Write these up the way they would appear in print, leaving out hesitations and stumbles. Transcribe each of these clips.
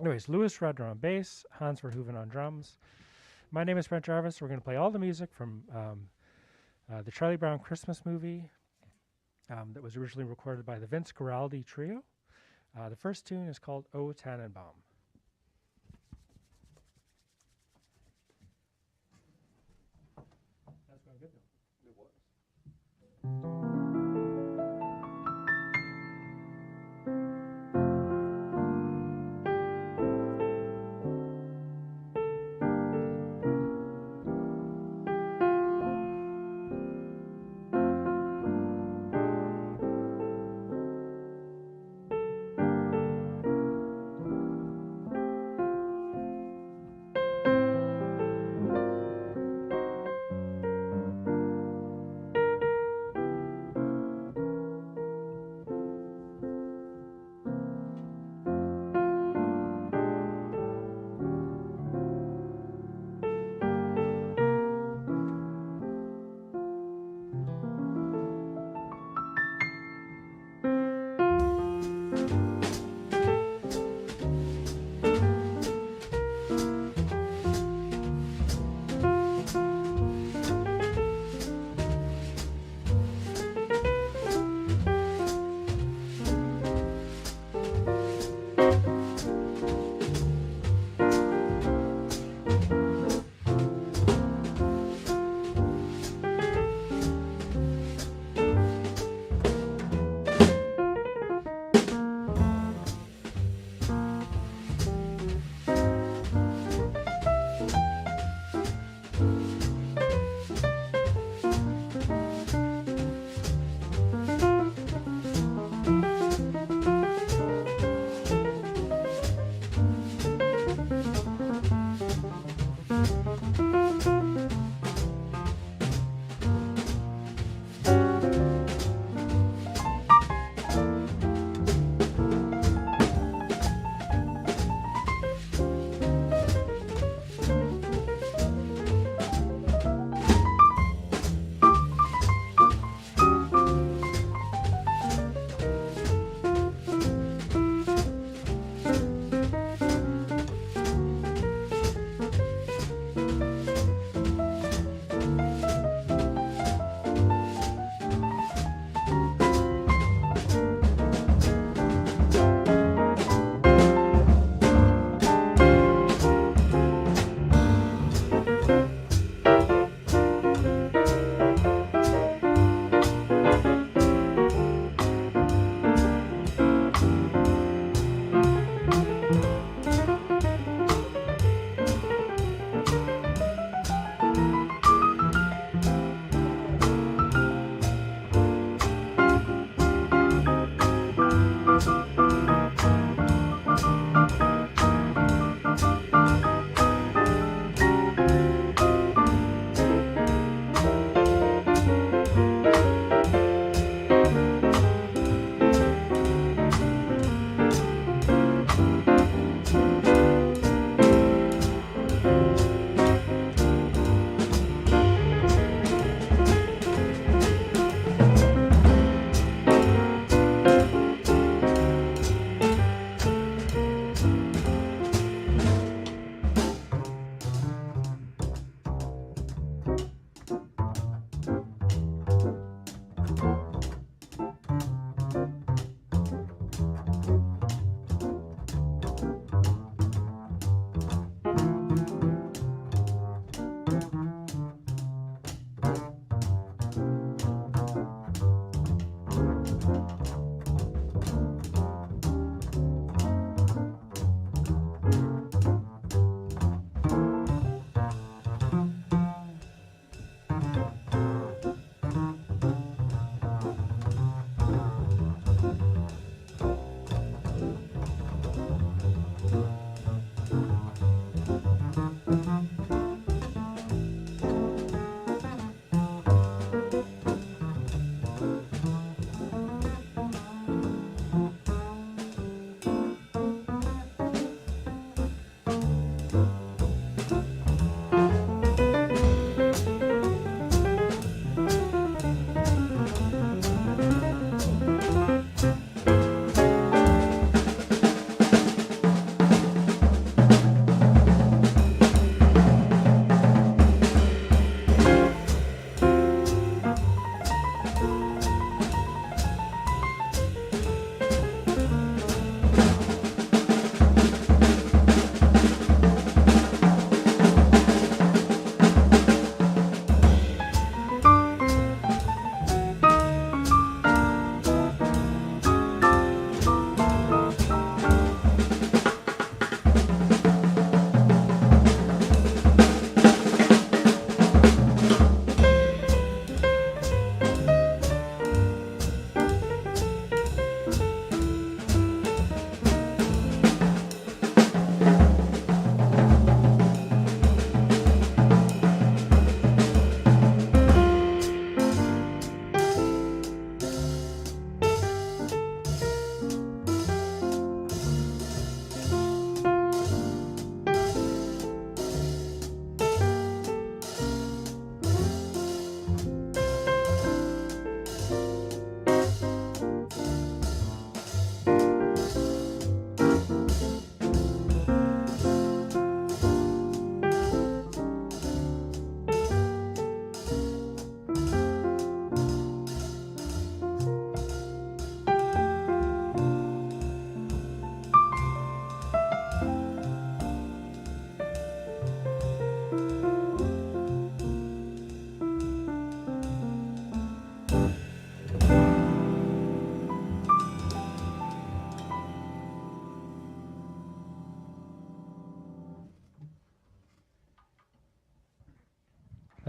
Anyways, Louis Redner on bass, Hans Verhoeven on drums. My name is Brent Jarvis. We're going to play all the music from the Charlie Brown Christmas movie that was originally recorded by the Vince Guaraldi Trio. The first tune is called O Tannenbaum. That's going good though. It was.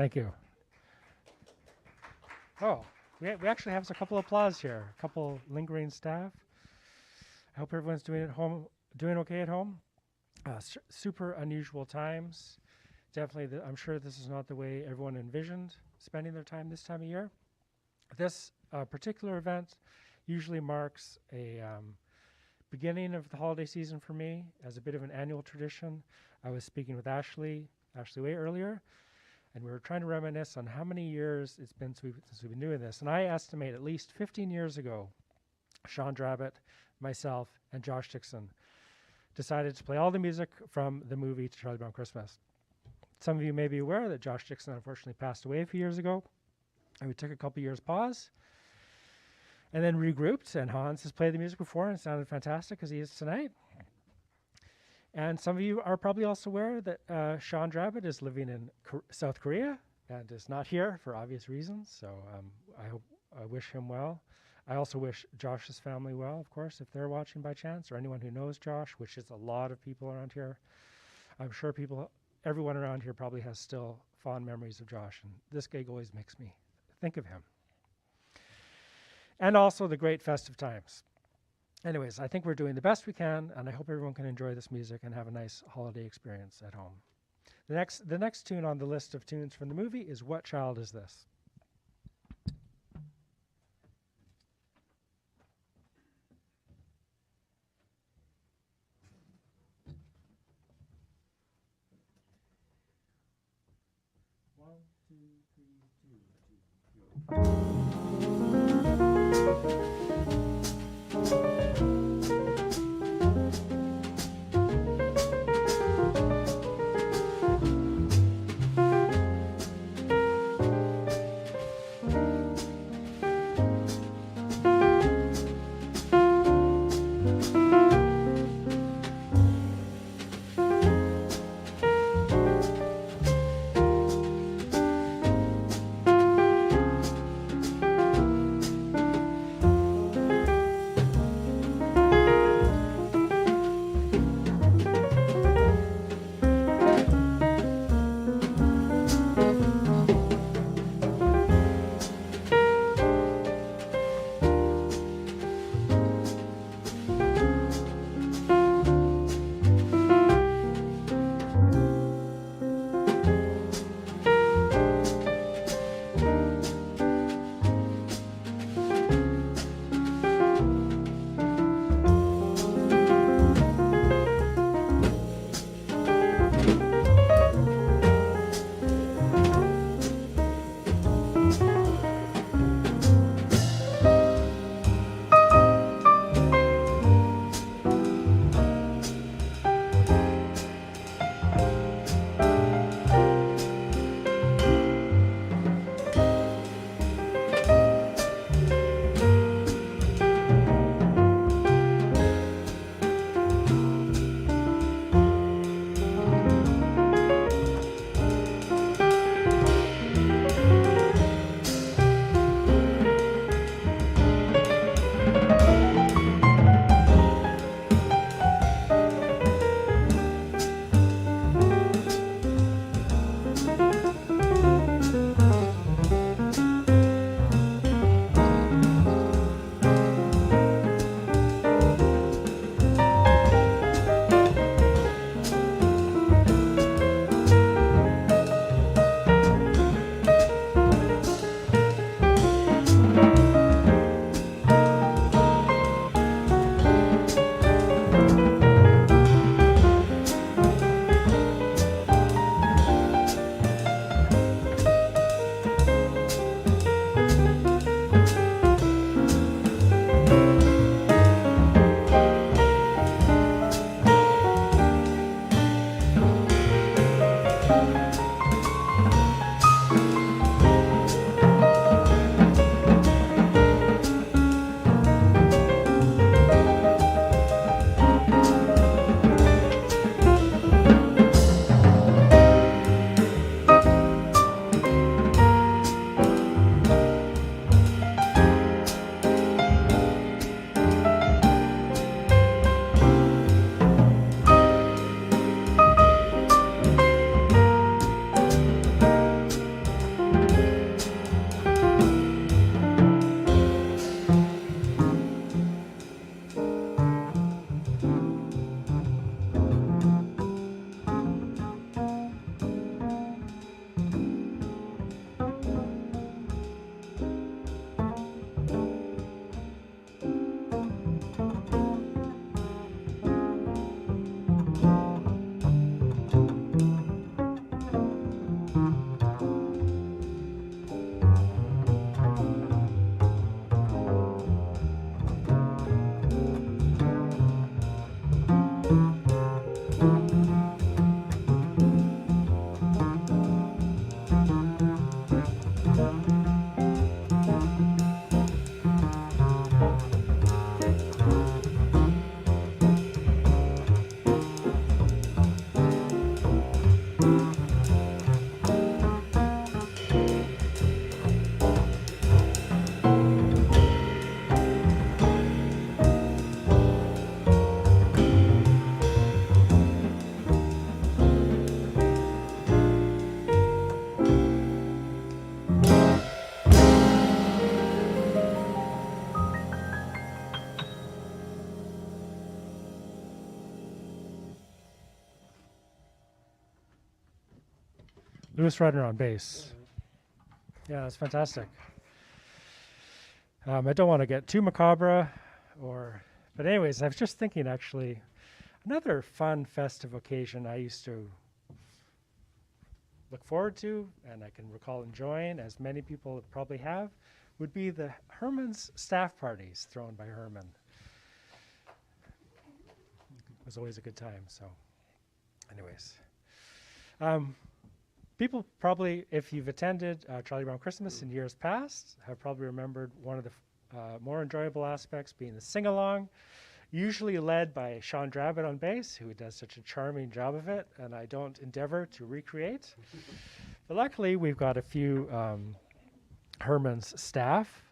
Thank you. Oh, we actually have a couple of applause here, a couple lingering staff. I hope everyone's doing okay at home. Super unusual times. Definitely, I'm sure this is not the way everyone envisioned spending their time this time of year. This particular event usually marks a beginning of the holiday season for me as a bit of an annual tradition. I was speaking with Ashley Way earlier, and we were trying to reminisce on how many years it's been since we've been doing this. And I estimate at least 15 years ago, Sean Drabbit, myself, and Josh Dixon decided to play all the music from the movie To Charlie Brown Christmas. Some of you may be aware that Josh Dixon unfortunately passed away a few years ago, and we took a couple years pause and then regrouped, and Hans has played the music before and it sounded fantastic as he is tonight. And some of you are probably also aware that Sean Drabbit is living in South Korea and is not here for obvious reasons, so I wish him well. I also wish Josh's family well, of course, if they're watching by chance, or anyone who knows Josh, which is a lot of people around here. I'm sure everyone around here probably has still fond memories of Josh, and this gig always makes me think of him. And also the great festive times. Anyways, I think we're doing the best we can, and I hope everyone can enjoy this music and have a nice holiday experience at home. The next tune on the list of tunes from the movie is What Child Is This? One, two, three, 2, 2, 3. Louis Rudner on bass. Yeah, that's fantastic. I don't want to get too macabre, but anyways, I was just thinking actually, another fun festive occasion I used to look forward to, and I can recall enjoying, as many people probably have, would be the Herman's staff parties thrown by Herman. It was always a good time. So, anyways, people probably, if you've attended Charlie Brown Christmas in years past, have probably remembered one of the more enjoyable aspects being the sing-along, usually led by Sean Drabbit on bass, who does such a charming job of it, and I don't endeavor to recreate. But luckily, we've got a few Herman's staff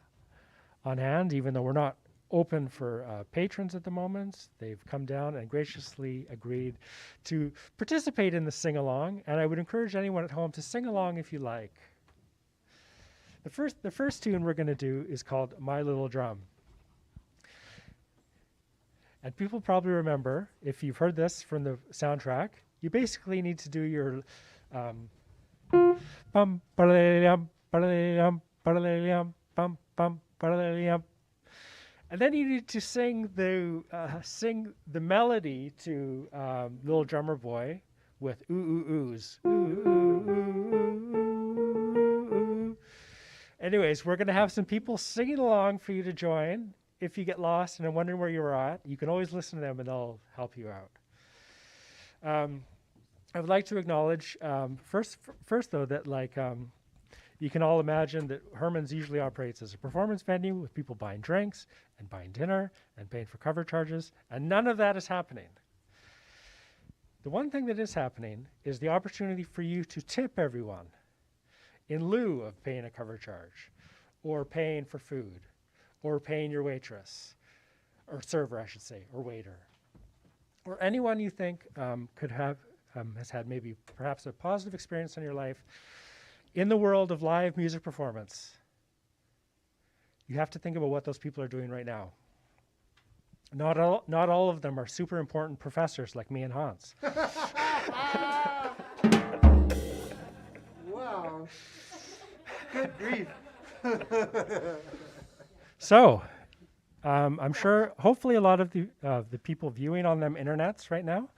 on hand, even though we're not open for patrons at the moment. They've come down and graciously agreed to participate in the sing-along, and I would encourage anyone at home to sing along if you like. The first tune we're going to do is called My Little Drum. And people probably remember, if you've heard this from the soundtrack, you basically need to do your bum ba-da-da-dum, ba-da-da-dum, ba-da-da-dum, bum bum ba-da-da-dum. And then you need to sing the melody to Little Drummer Boy with ooh ooh oohs. Ooh, ooh, ooh, ooh, ooh, ooh. Anyways, we're going to have some people singing along for you to join. If you get lost and are wondering where you're at, you can always listen to them and they'll help you out. I would like to acknowledge first though that you can all imagine that Herman's usually operates as a performance venue with people buying drinks and buying dinner and paying for cover charges, and none of that is happening. The one thing that is happening is the opportunity for you to tip everyone in lieu of paying a cover charge or paying for food, or paying your waitress, or server, I should say, or waiter, or anyone you think has had maybe perhaps a positive experience in your life in the world of live music performance. You have to think about what those people are doing right now. Not all of them are super important professors like me and Hans. Wow. Good grief. So, I'm sure, hopefully a lot of the people viewing on them internets right now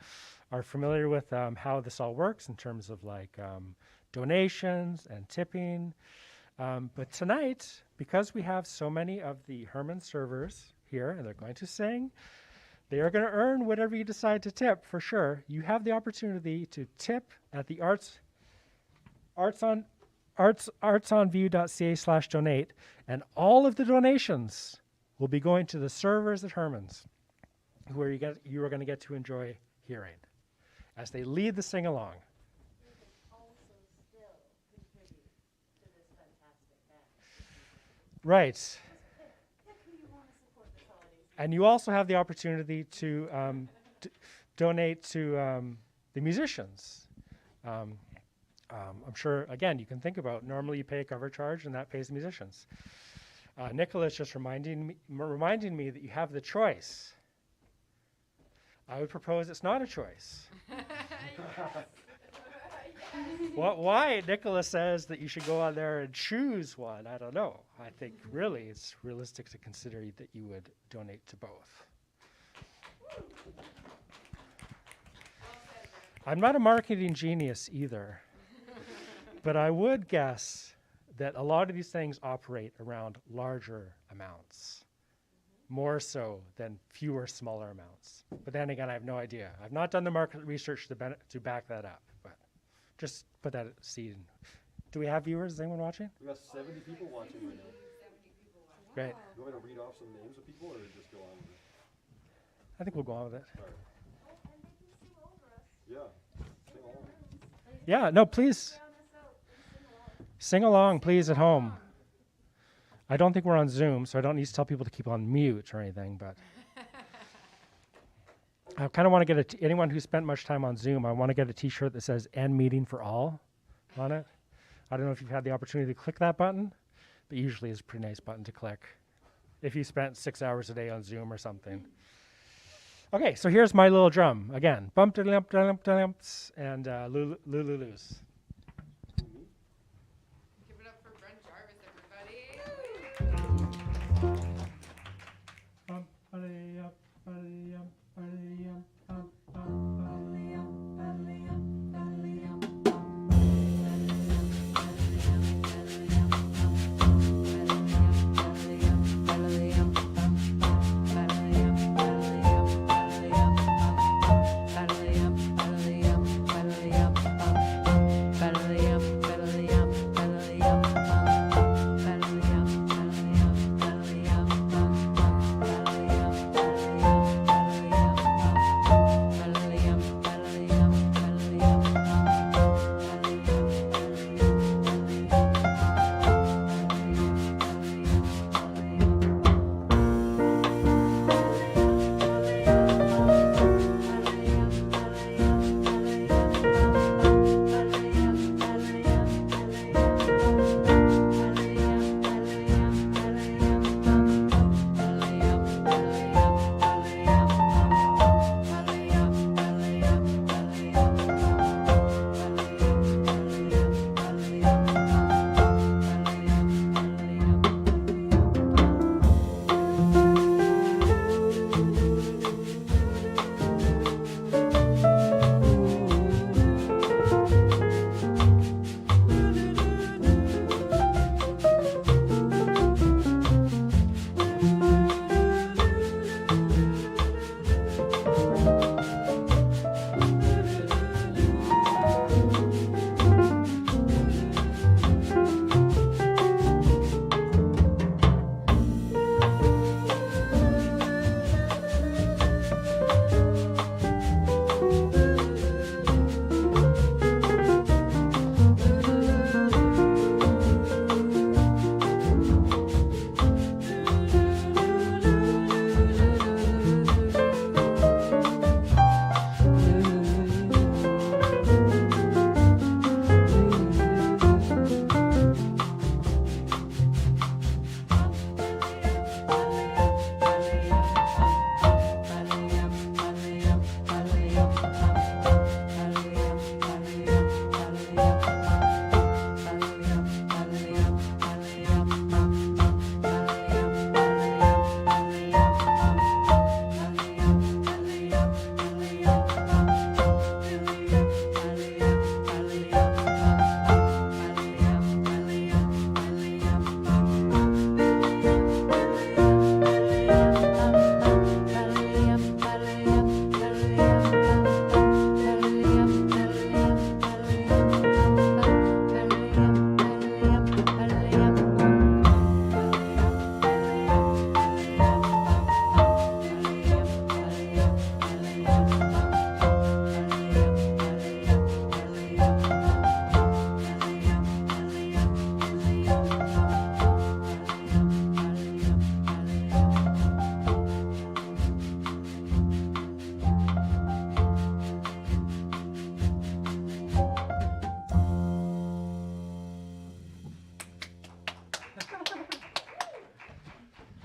are familiar with how this all works in terms of donations and tipping. But tonight, because we have so many of the Herman servers here and they're going to sing, they are going to earn whatever you decide to tip for sure. You have the opportunity to tip at the artsonview.ca/donate, and all of the donations will be going to the servers at Herman's, who you are going to get to enjoy hearing as they lead the sing-along. You can also still contribute to this fantastic band. Right. Pick who you want to support this holiday season. And you also have the opportunity to donate to the musicians. I'm sure, again, you can think about, normally you pay a cover charge and that pays the musicians. Nicholas just reminding me that you have the choice. I would propose it's not a choice. Why Nicholas says that you should go on there and choose one, I don't know. I think really it's realistic to consider that you would donate to both. I'm not a marketing genius either. But I would guess that a lot of these things operate around larger amounts, more so than fewer smaller amounts. But then again, I have no idea. I've not done the market research to back that up, but just put that seed in. Do we have viewers? Is anyone watching? We got 70 people watching right now. Great. You want me to read off some names of people or just go on with it? I think we'll go on with it. All right. Oh, and they can sing over us. Yeah. Sing along. Yeah, no, please. Drown us out and sing along. Sing along, please, at home. I don't think we're on Zoom, so I don't need to tell people to keep on mute or anything, but I kind of want to get anyone who spent much time on Zoom, I want to get a t-shirt that says "End Meeting for All" on it. I don't know if you've had the opportunity to click that button, but usually it's a pretty nice button to click if you spent 6 hours a day on Zoom or something. Okay, so here's My Little Drum. Again, bump da lump da lump da lumps and Lulu Lulu's.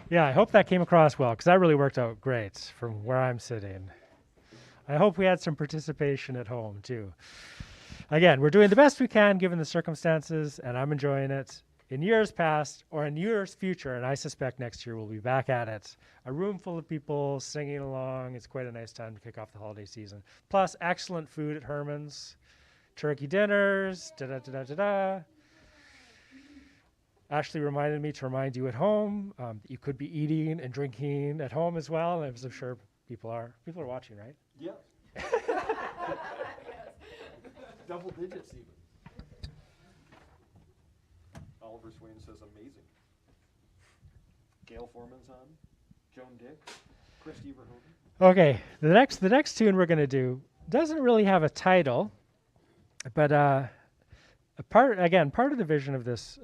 Yeah, I hope that came across well because that really worked out great from where I'm sitting. I hope we had some participation at home too. Again, we're doing the best we can given the circumstances, and I'm enjoying it. In years past or in years future, and I suspect next year we'll be back at it. A room full of people singing along. It's quite a nice time to kick off the holiday season. Plus, excellent food at Herman's, turkey dinners, da-da-da-da-da-da. Ashley reminded me to remind you at home that you could be eating and drinking at home as well, as I'm sure people are. People are watching, right? Yeah. Double digits even. Oliver Swain says amazing. Gail Foreman's on. Joan Dick. Christy Verhoeven. Okay, the next tune we're going to do doesn't really have a title, but part of the vision of this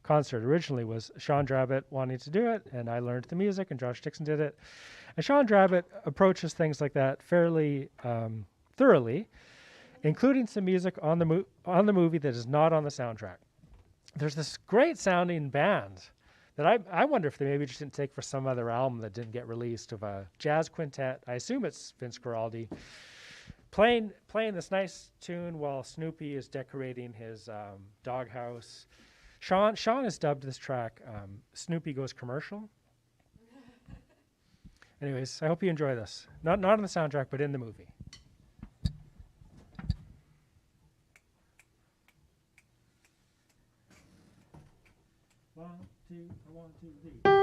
concert originally was Sean Drabbit wanting to do it, and I learned the music, and Josh Dixon did it. And Sean Drabbit approaches things like that fairly thoroughly, including some music on the movie that is not on the soundtrack. There's this great sounding band that I wonder if they maybe just didn't take for some other album that didn't get released, of a jazz quintet. I assume it's Vince Guaraldi playing this nice tune while Snoopy is decorating his doghouse. Sean has dubbed this track Snoopy Goes Commercial. Anyways, I hope you enjoy this. Not on the soundtrack, but in the movie. 1, 2, 1, 2, 3.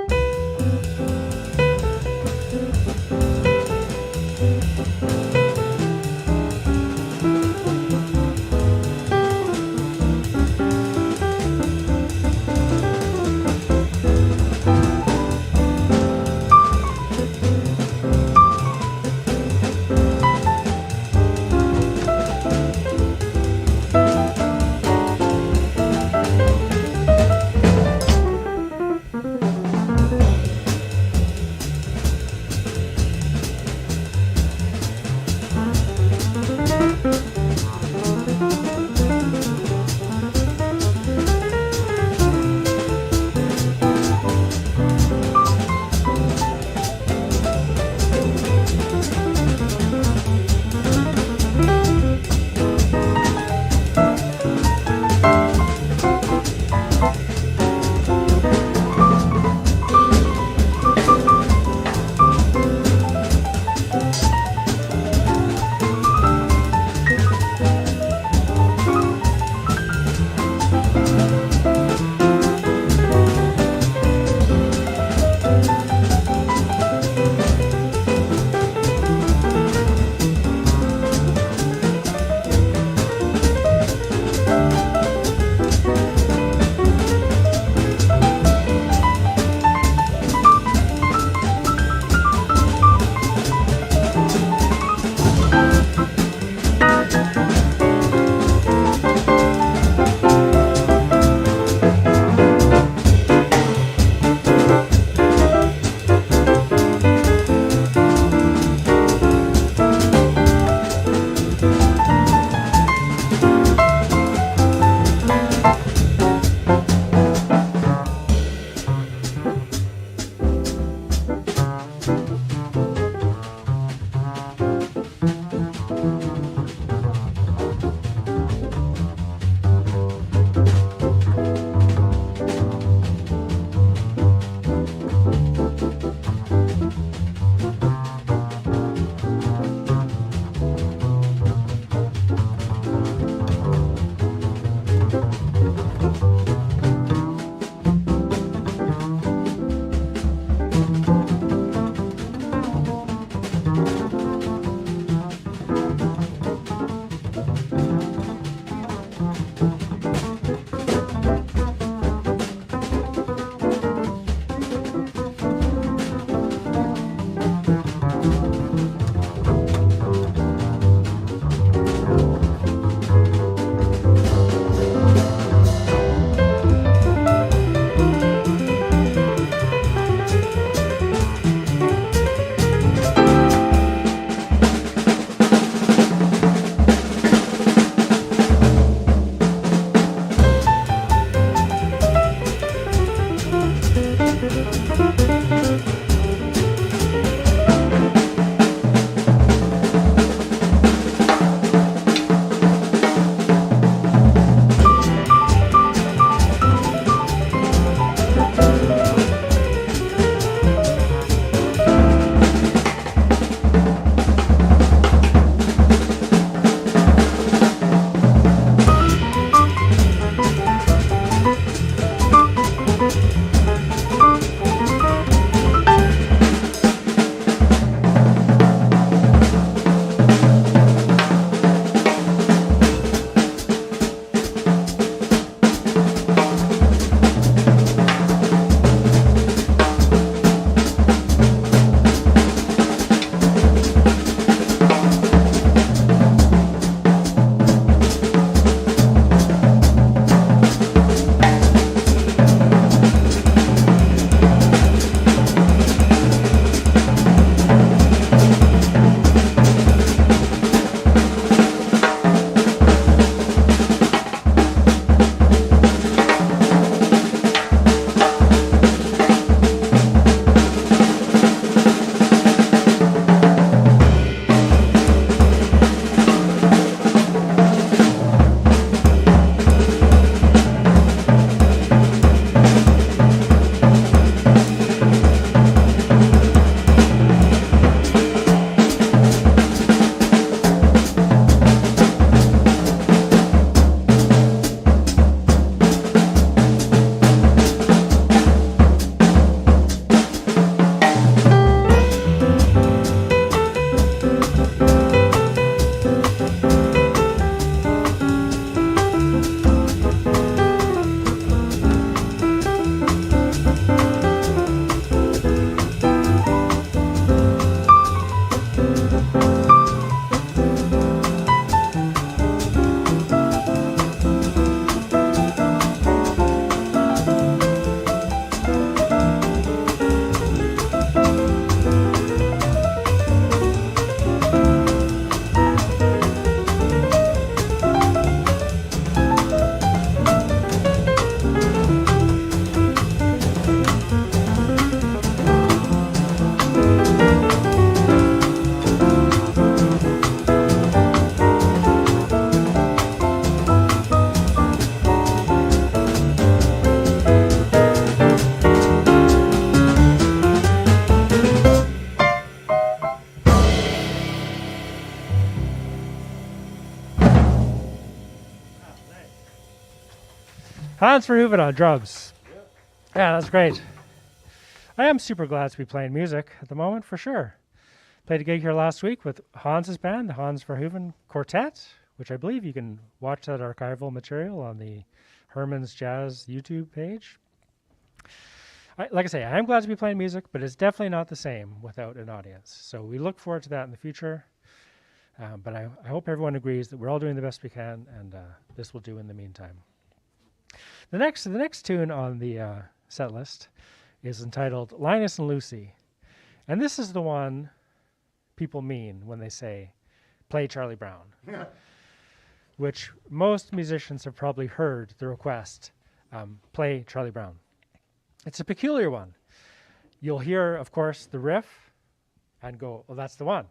Hans Verhoeven on drums. Yeah, that's great. I am super glad to be playing music at the moment, for sure. Played a gig here last week with Hans's band, the Hans Verhoeven Quartet, which I believe you can watch that archival material on the Herman's Jazz YouTube page. Like I say, I am glad to be playing music, but it's definitely not the same without an audience. So we look forward to that in the future. But I hope everyone agrees that we're all doing the best we can, and this will do in the meantime. The next tune on the set list is entitled Linus and Lucy. And this is the one people mean when they say, play Charlie Brown, which most musicians have probably heard the request, play Charlie Brown. It's a peculiar one. You'll hear, of course, the riff and go, well, that's the one.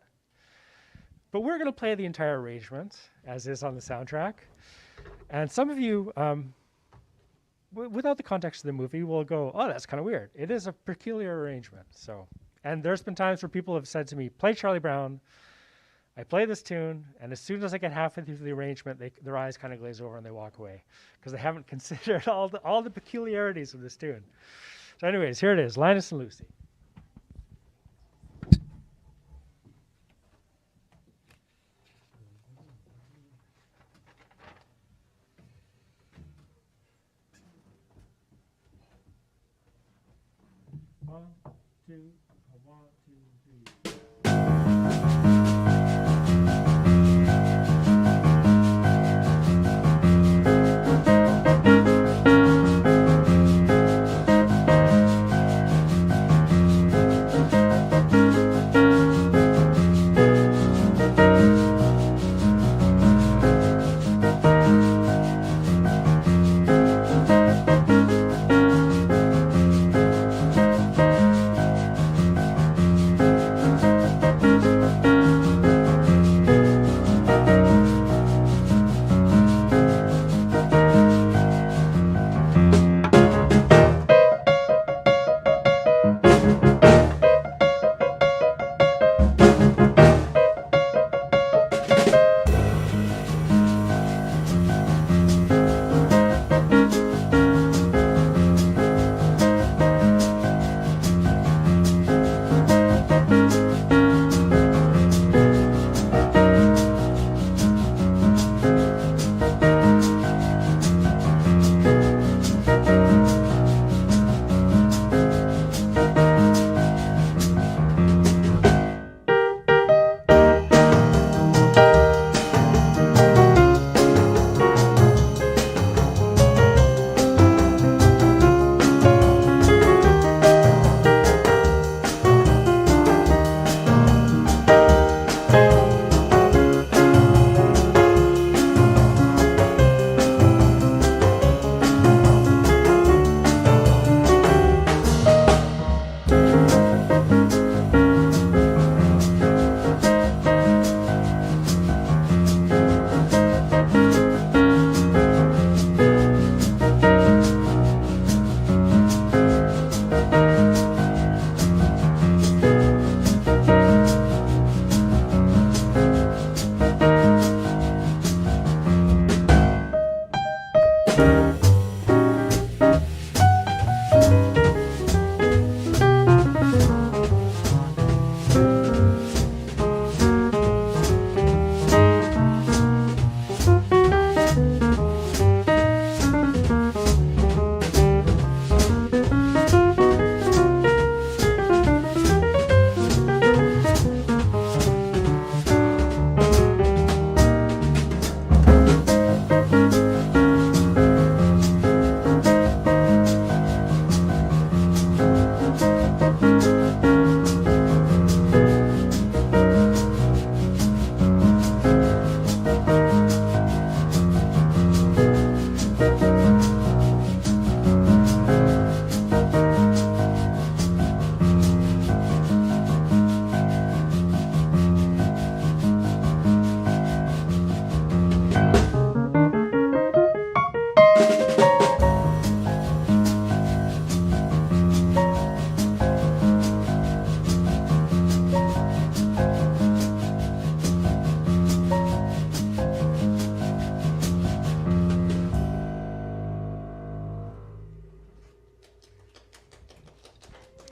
But we're going to play the entire arrangement, as is on the soundtrack. And some of you, without the context of the movie, will go, oh, that's kind of weird. It is a peculiar arrangement. And there's been times where people have said to me, play Charlie Brown. I play this tune, and as soon as I get halfway through the arrangement, their eyes kind of glaze over and they walk away because they haven't considered all the peculiarities of this tune. So anyways, here it is, Linus and Lucy. One, two, three.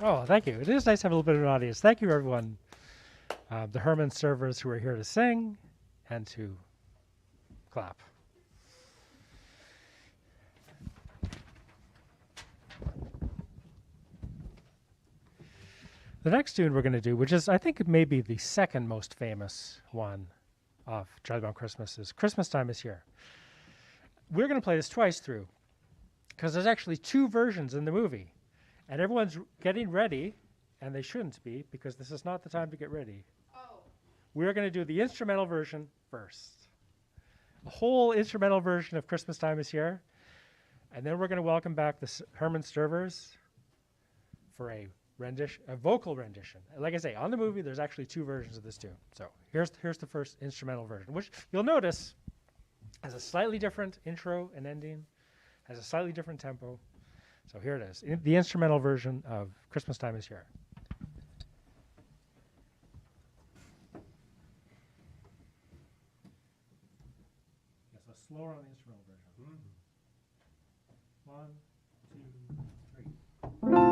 Oh, thank you. It is nice to have a little bit of an audience. Thank you, everyone. The Herman servers who are here to sing and to clap. The next tune we're going to do, which is, I think, maybe the second most famous one of Charlie Brown Christmas, is Christmas Time Is Here. We're going to play this twice through because there's actually two versions in the movie. And everyone's getting ready, and they shouldn't be because this is not the time to get ready. Oh. We're going to do the instrumental version first. A whole instrumental version of Christmas Time Is Here. And then we're going to welcome back the Herman Servers for a vocal rendition. Like I say, on the movie, there's actually two versions of this tune. So here's the first instrumental version, which you'll notice has a slightly different intro and ending, has a slightly different tempo. So here it is, the instrumental version of Christmas Time Is Here. Yeah, so slower on the instrumental version. 1, 2, 3.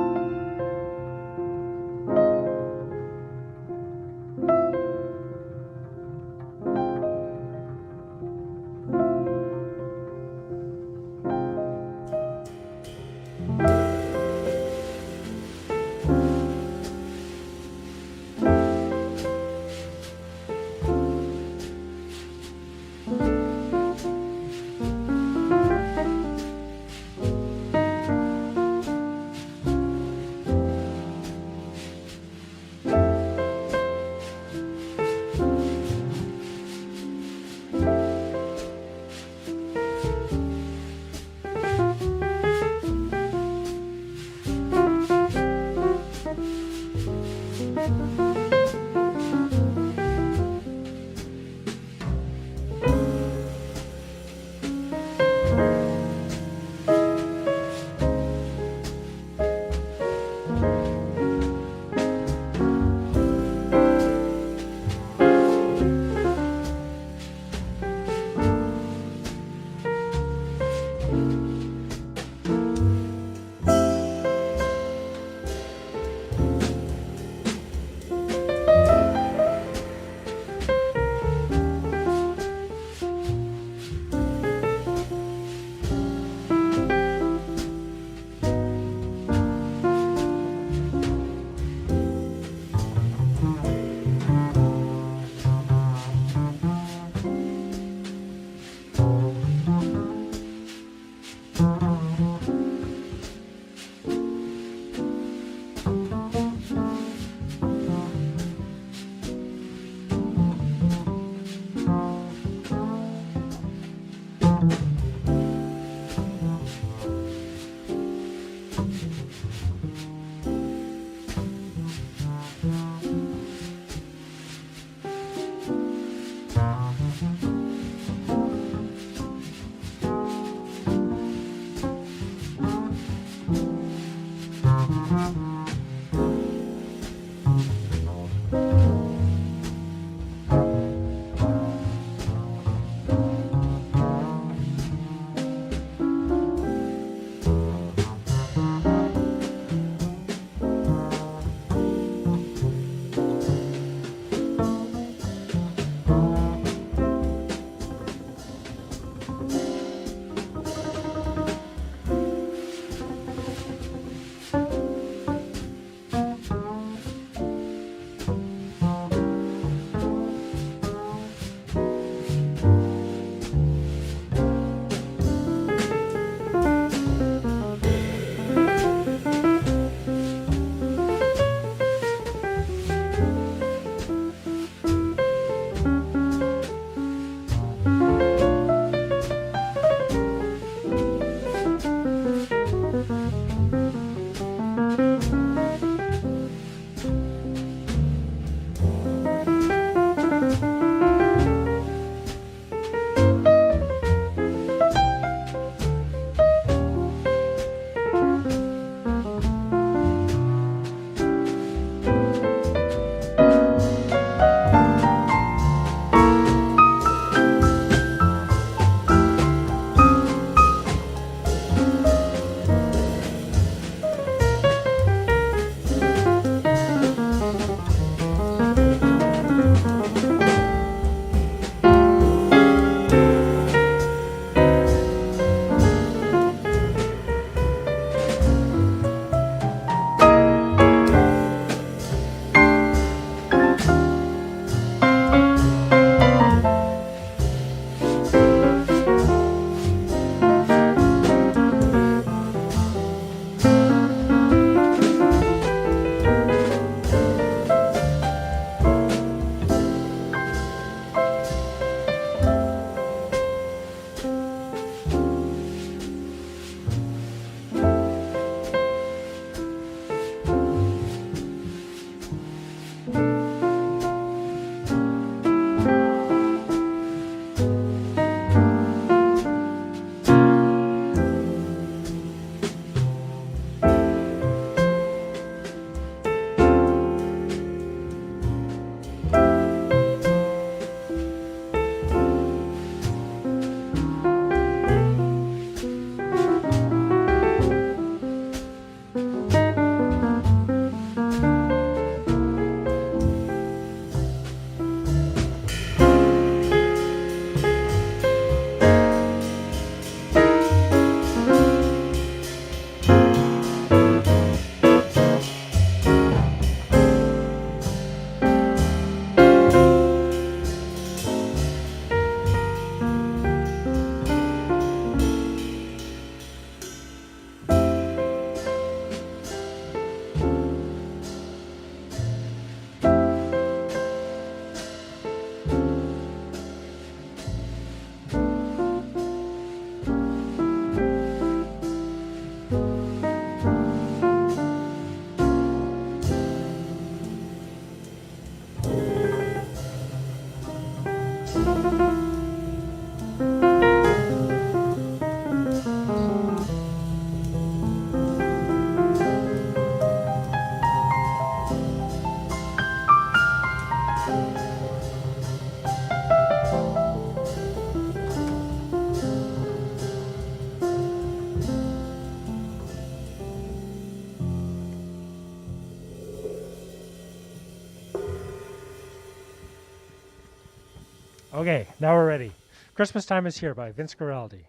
Okay, now we're ready. Christmas Time is Here by Vince Guaraldi.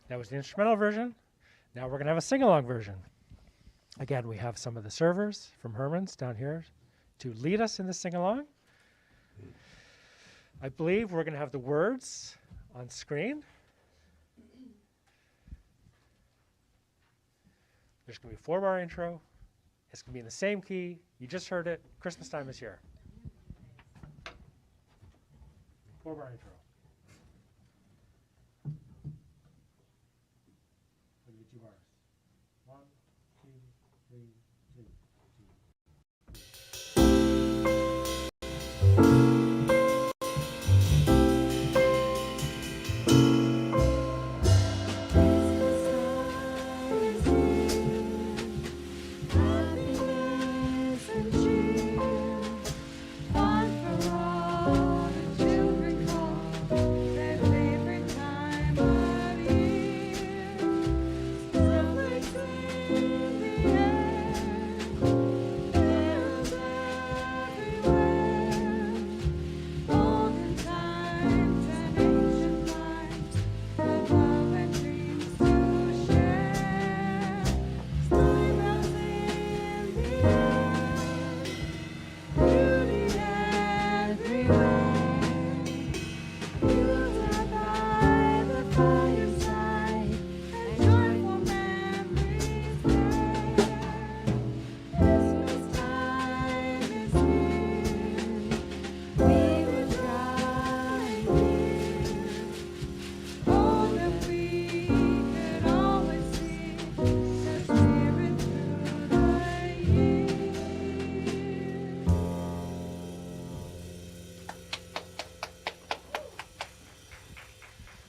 That was the instrumental version. Now we're going to have a sing-along version. Again, we have some of the servers from Herman's down here to lead us in the sing-along. I believe we're going to have the words on screen. There's going to be a 4-bar intro. It's going to be in the same key. You just heard it. Christmas Time is Here. 4-bar intro. I'll give you 2 bars. 1, 2, 3, 2, 2.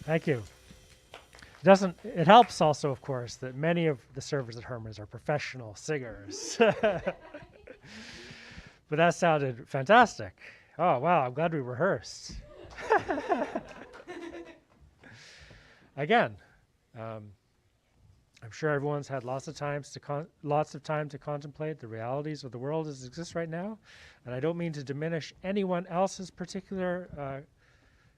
Thank you. It helps also, of course, that many of the servers at Herman's are professional singers. But that sounded fantastic. Oh, wow, I'm glad we rehearsed. Again, I'm sure everyone's had lots of time to contemplate the realities of the world as it exists right now. And I don't mean to diminish anyone else's particular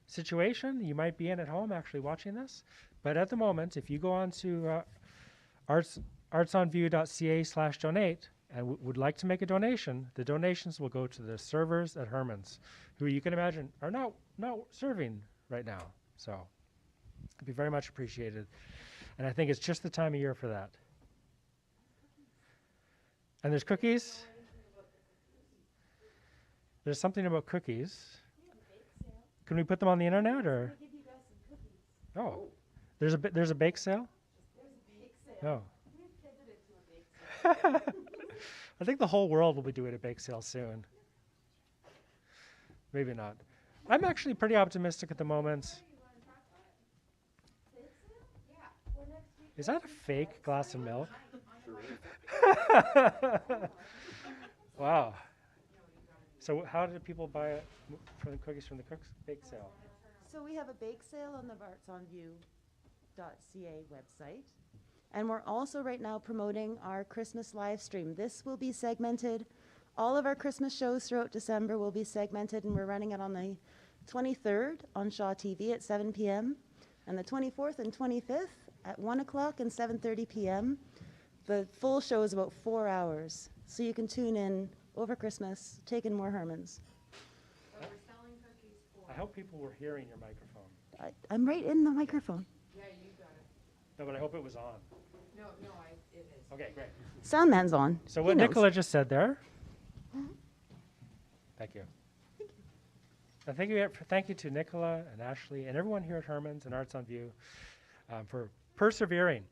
situation you might be in at home actually watching this. But at the moment, if you go on to artsonview.ca/donate and would like to make a donation, the donations will go to the servers at Herman's, who you can imagine are not serving right now. So it'd be very much appreciated. And I think it's just the time of year for that. And there's cookies. There's something about cookies. Can we put them on the internet or? Oh, there's a bake sale. Oh. I think the whole world will be doing a bake sale soon. Maybe not. I'm actually pretty optimistic at the moment. Is that a fake glass of milk? Wow. So how did people buy it from the cookies from the Cook's Bake Sale? So we have a bake sale on the artsonview.ca website. And we're also right now promoting our Christmas live stream. This will be segmented. All of our Christmas shows throughout December will be segmented, and we're running it on the 23rd on Shaw TV at 7 p.m. and the 24th and 25th at 1 o'clock and 7:30 p.m. The full show is about 4 hours. So you can tune in over Christmas, take in more Herman's. But we're selling cookies for. I hope people were hearing your microphone. I'm right in the microphone. Yeah, you got it. No, but I hope it was on. No, it is. Okay, great. Sound man's on. So He what knows. Nicola just said there. Thank you. Thank you to Nicola and Ashley and everyone here at Herman's and Arts on View for persevering.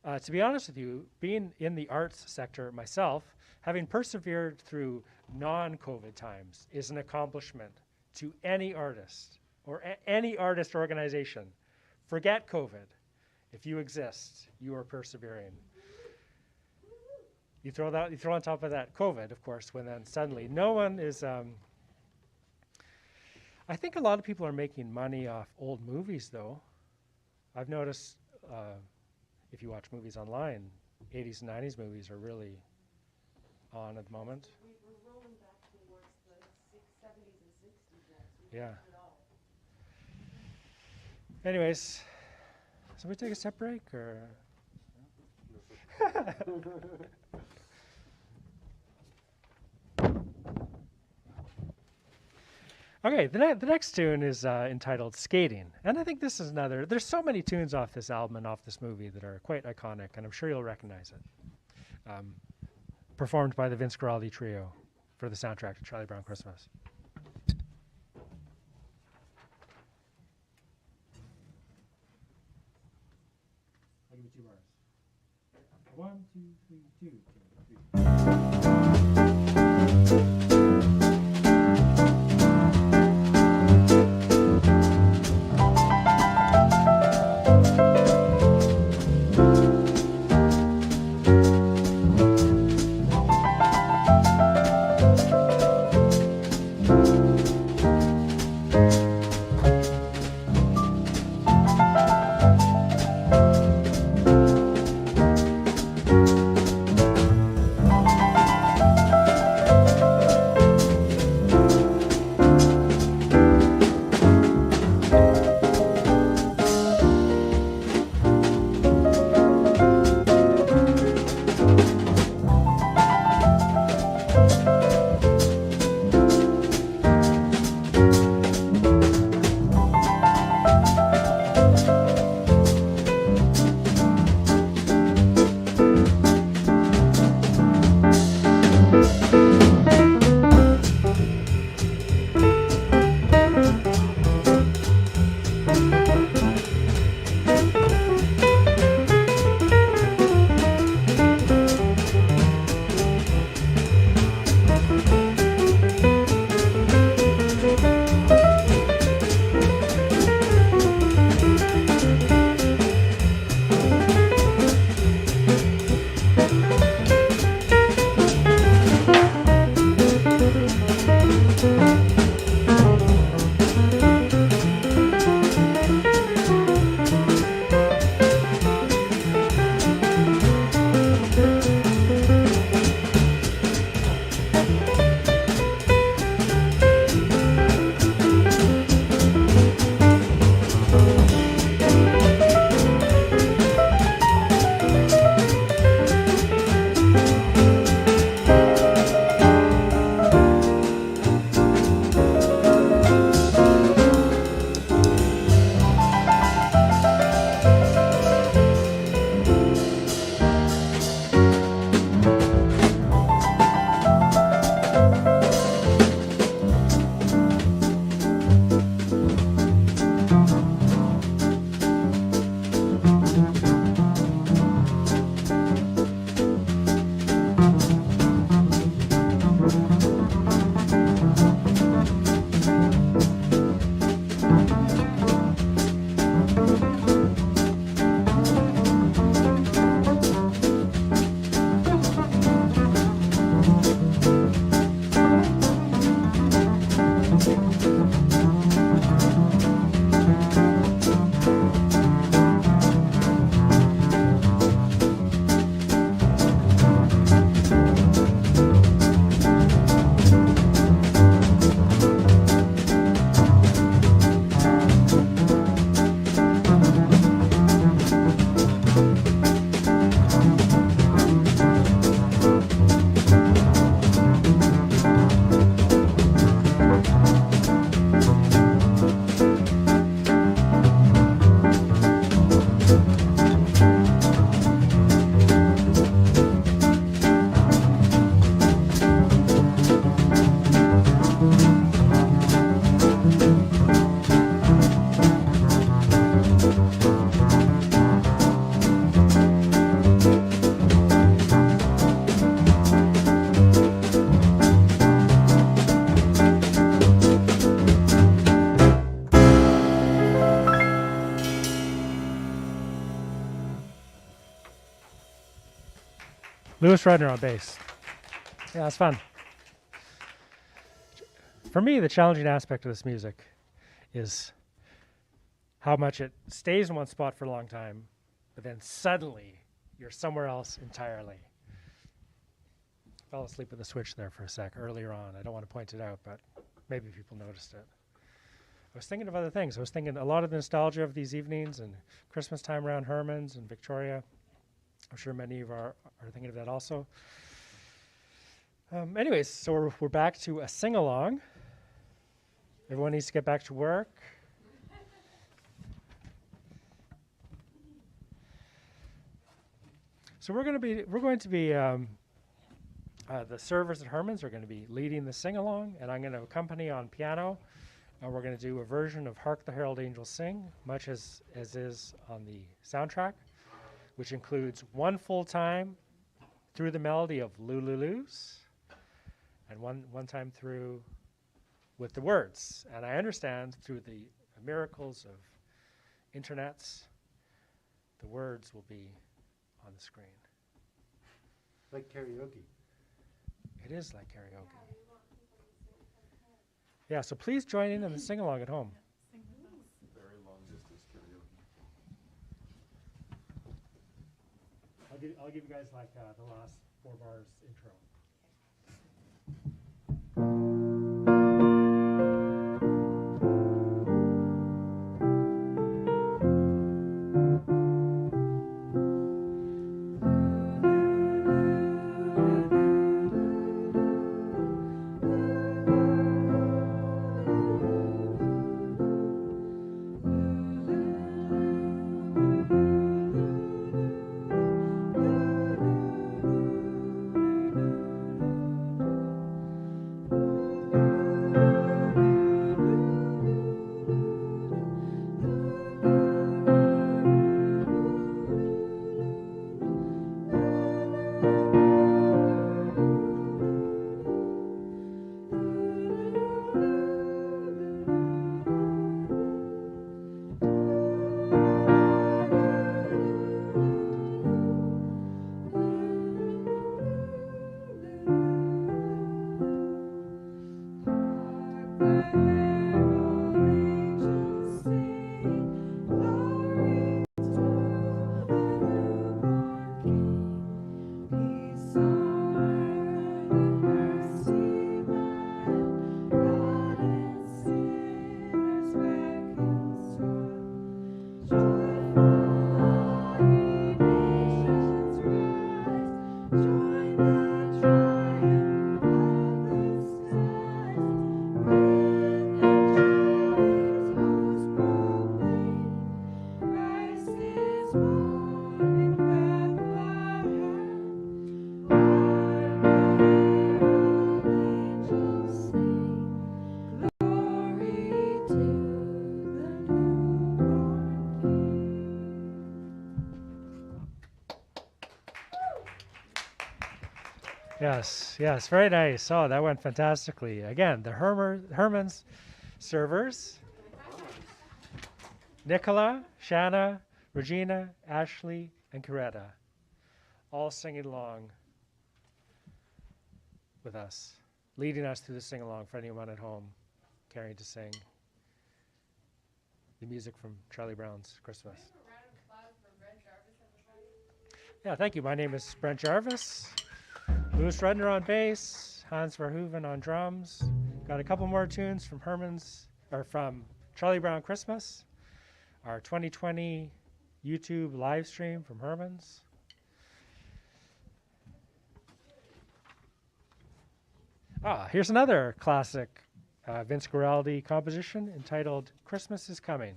To be honest with you, being in the arts sector myself, having persevered through non-COVID times is an accomplishment to any artist or any artist organization. Forget COVID. If you exist, you are persevering. You throw on top of that COVID, of course, when then suddenly no one is. I think a lot of people are making money off old movies, though. I've noticed if you watch movies online, 80s and 90s movies are really on at the moment. We're rolling back towards the 70s and 60s next. Yeah. Anyways, so we take a step break or? Okay, the next tune is entitled Skating. And I think this is another, there's so many tunes off this album and off this movie that are quite iconic, and I'm sure you'll recognize it. Performed by the Vince Guaraldi Trio for the soundtrack to Charlie Brown Christmas. I'll give you 2 bars. 1, 2, 3, 2, 2, 3. Louis Redner on bass. Yeah, it's fun. For me, the challenging aspect of this music is how much it stays in one spot for a long time, but then suddenly you're somewhere else entirely. Fell asleep with the switch there for a sec earlier on. I don't want to point it out, but maybe people noticed it. I was thinking of other things. I was thinking a lot of the nostalgia of these evenings and Christmas time around Herman's and Victoria. I'm sure many of are thinking of that also. Anyways, so we're back to a sing-along. Everyone needs to get back to work. So we're going to be the servers at Herman's are going to be leading the sing-along, and I'm going to accompany on piano. And we're going to do a version of Hark the Herald Angels Sing, much as is on the soundtrack, which includes one full time through the melody of Lululus, and one time through with the words. And I understand through the miracles of internets, the words will be on the screen. Like karaoke. It is like karaoke. Yeah, so please join in the sing-along at home. Very long distance karaoke. I'll give you guys like the last 4 bars intro. Yes, very nice. Oh, that went fantastically. Again, the Herman's servers, Nicola, Shanna, Regina, Ashley, and Coretta, all singing along with us, leading us through the sing-along for anyone at home caring to sing the music from Charlie Brown's Christmas. Yeah, thank you. My name is Brent Jarvis. Louis Redner on bass, Hans Verhoeven on drums. Got a couple more tunes from from Charlie Brown Christmas, our 2020 YouTube live stream from Herman's. Here's another classic Vince Guaraldi composition entitled Christmas is Coming.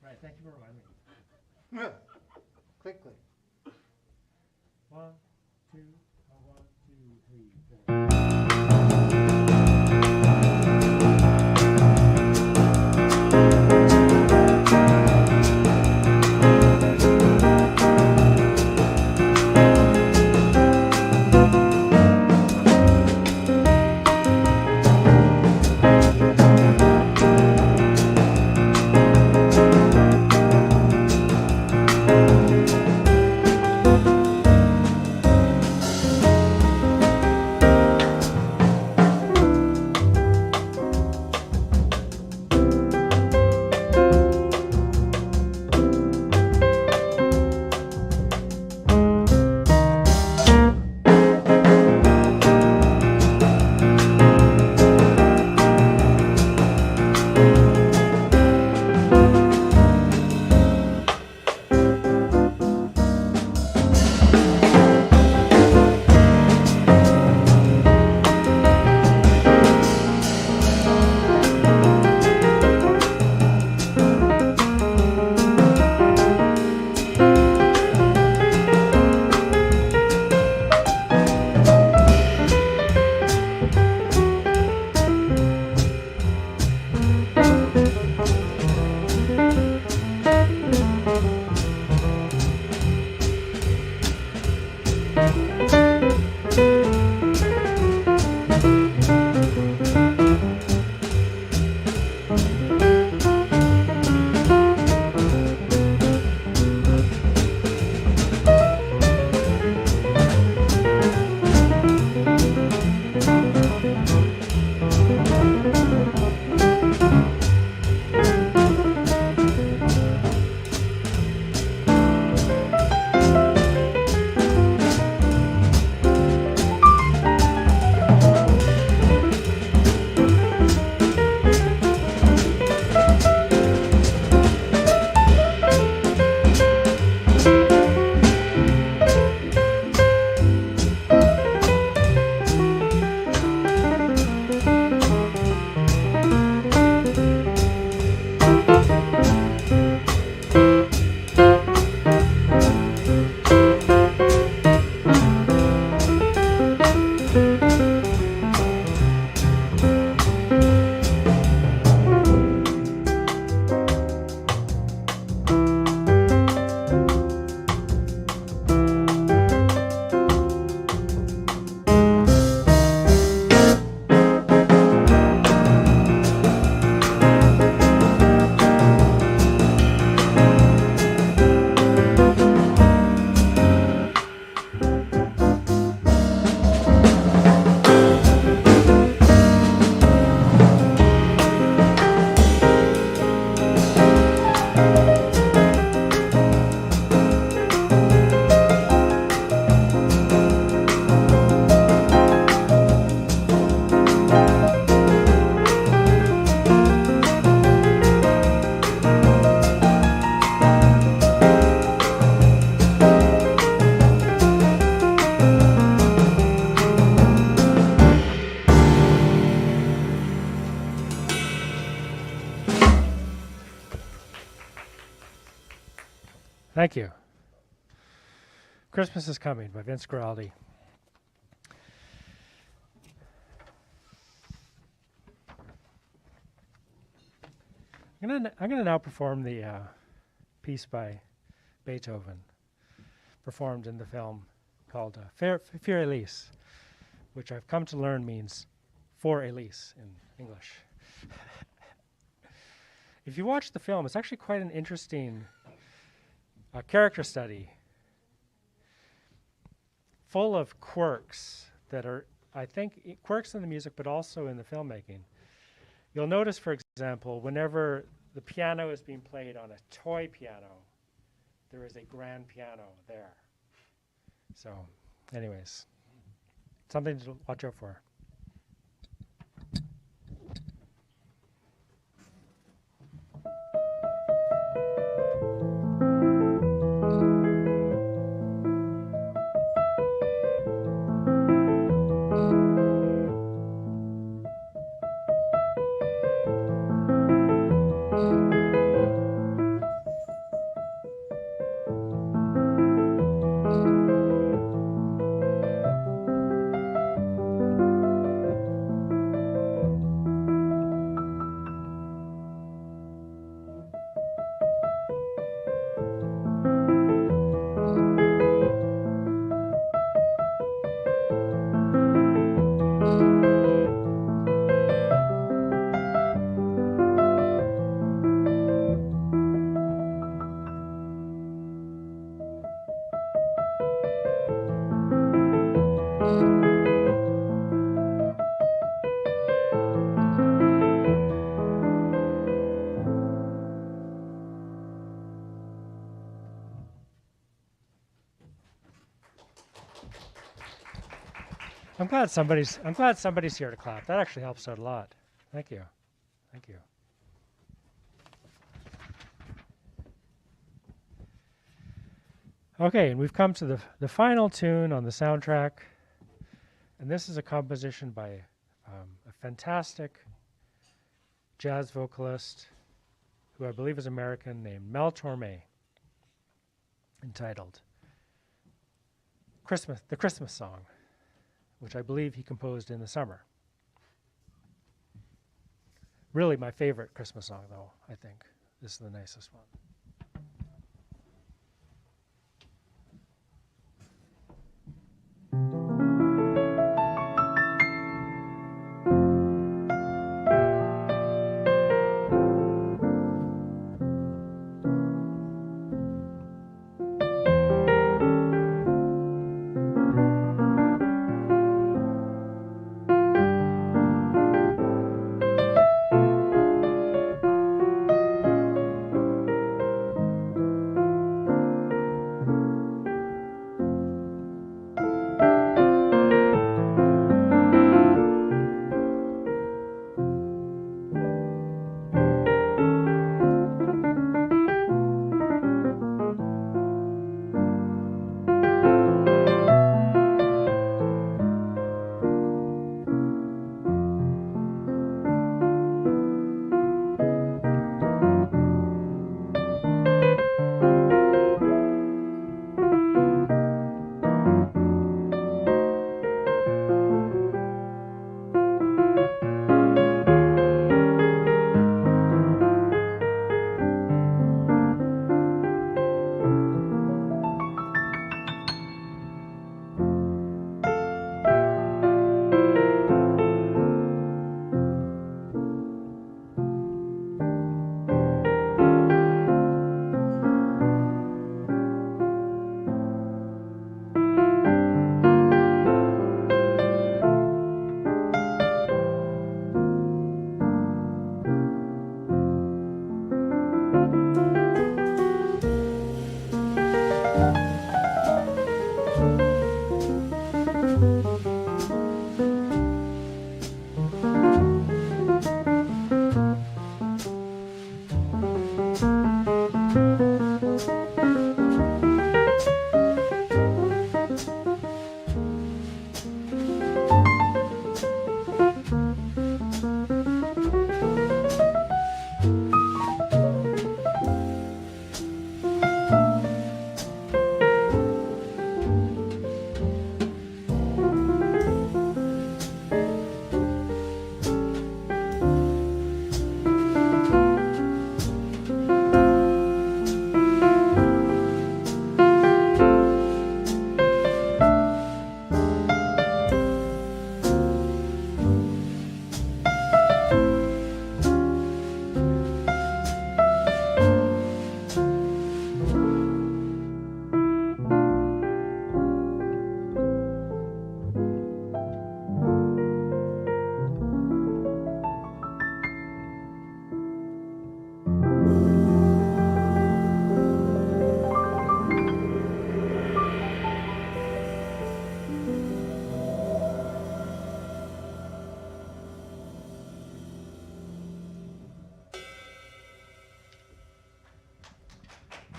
Right, thank you for reminding me. Quickly. 1, 2, 1, 2, 3, 4. Thank you. Christmas is Coming by Vince Guaraldi. I'm gonna now perform the piece by Beethoven, performed in the film called Für Elise, which I've come to learn means for Elise in English. If you watch the film, it's actually quite an interesting character study, full of quirks that are, I think, quirks in the music, but also in the filmmaking. You'll notice, for example, whenever the piano is being played on a toy piano, there is a grand piano there. So, anyways, something to watch out for. I'm glad somebody's here to clap. That actually helps out a lot. Thank you. Thank you. Okay, and we've come to the final tune on the soundtrack. And this is a composition by a fantastic jazz vocalist who I believe is American, named Mel Torme, entitled The Christmas Song, which I believe he composed in the summer. Really my favorite Christmas song, though, I think. This is the nicest one.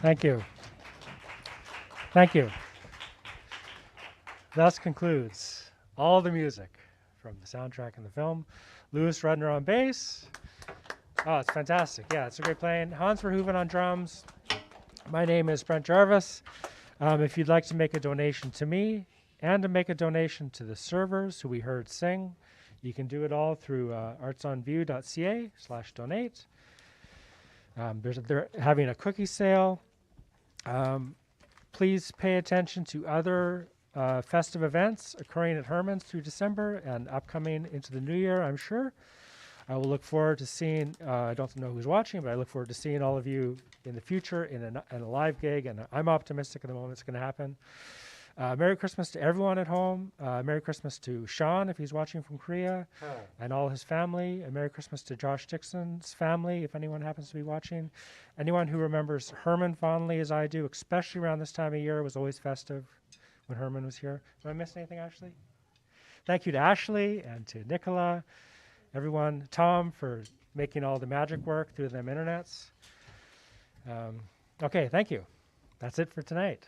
Thank you. Thank you. Thus concludes all the music from the soundtrack and the film. Louis Rudner on bass. Oh, it's fantastic. Yeah, it's a great playing. Hans Verhoeven on drums. My name is Brent Jarvis. If you'd like to make a donation to me and to make a donation to the servers who we heard sing, you can do it all through artsonview.ca/donate. They're having a cookie sale. Please pay attention to other festive events occurring at Herman's through December and upcoming into the new year, I'm sure. I will look forward to seeing, I don't know who's watching, but I look forward to seeing all of you in the future in a live gig, and I'm optimistic at the moment it's going to happen. Merry Christmas to everyone at home. Merry Christmas to Sean, if he's watching from Korea, and all his family. And Merry Christmas to Josh Dixon's family, if anyone happens to be watching. Anyone who remembers Herman fondly as I do, especially around this time of year, it was always festive when Herman was here. Did I miss anything, Ashley? Thank you to Ashley and to Nicola, everyone, Tom, for making all the magic work through them internets. Okay, thank you. That's it for tonight.